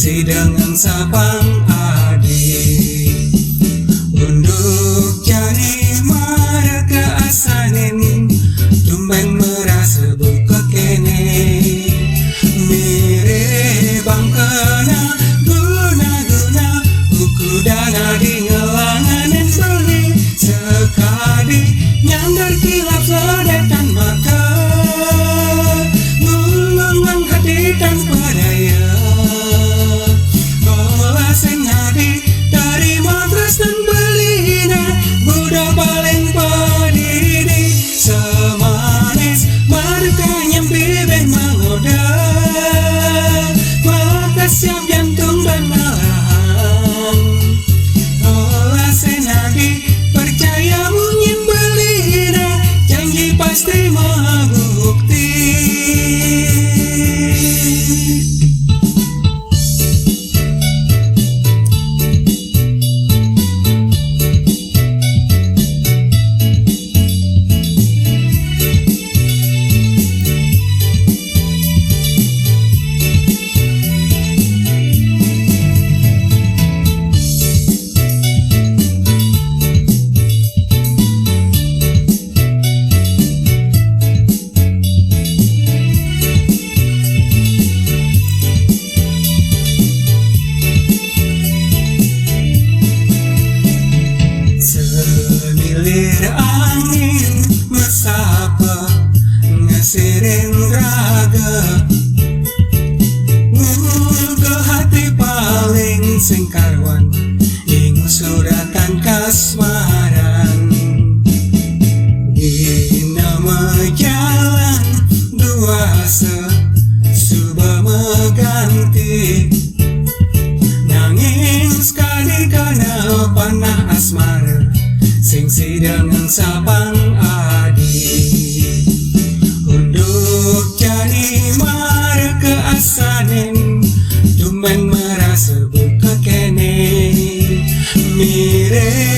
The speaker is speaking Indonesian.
sengsi dengan sapang adik. Unduk jadi marga asanen, tumben merasa buka kene. Mire bangkana guna-guna, buku dana di ngelanganin seli. Sekali nyandar kilap sedetan mata, ngulungan hati tanpa daya. Olah senadi dari matras dan belina, budak paling padini. Semanis mereka nyempi ben mengoda, maka siap jantung dan malahan. Olah senadi percaya mungkin belina, janji pasti maha bukti. Semilir angin mesapa ngesirin raga, ke hati paling singkarwan ingu suratan kasmaran. Di nama jalan dua subah mengganti, nanging sekali karena panah asmara, sengsi dengan sapang adik. Unduk jadi marga asanen, tumben merasa buka kene. Mire